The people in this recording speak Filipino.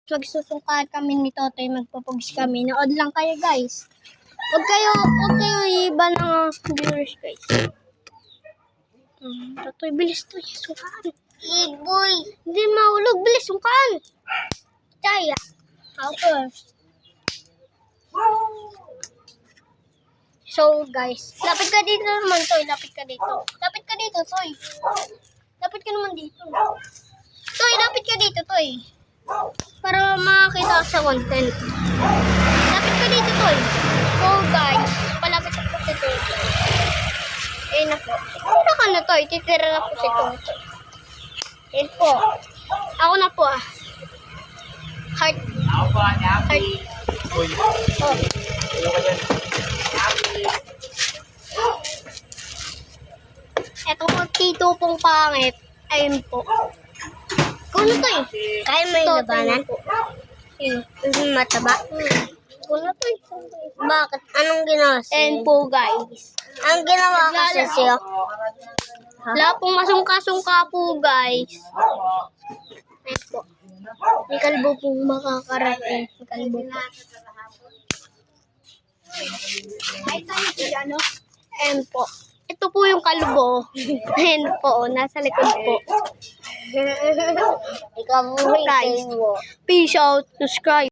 Magsusungkahan kami ni Totoy, magpapugis kami. Nood lang kayo, guys. Huwag kayo iba ng viewers, guys. Totoy, bilis to. Sungkahan. Boy. Hindi mahulog. Bilis, sungkahan. Kaya. Okay. So, guys, lapit ka dito naman, Toy. Lapit ka dito. Lapit ka dito, Toy. Lapit ka naman dito. Toy, lapit ka dito, Toy. Para makakita ka sa content. Lapit ka dito, Toy. So, guys, palapit ako si Toy. Ayun na po. Titira ka na, Toy. Titira na po si Toy. Ayun po. Ako na po, ah. Heart. Heart. Oh. Etong tito pong pangit. Ayun po. Kuno to eh. Kaya mo yung labanan? Mataba? Kuno to eh. Bakit? Anong ginawa sa'yo? Ayun po guys. Ang ginawa kasi sa'yo? Wala pong masungka-sungka po guys. Ayun po. May kalbo pong makakarating. May kalbo po. Ayun po. Ito po yung kalbo. Ayun po. Nasa likod po. Ikaw mo Guys, mo. peace out. Subscribe.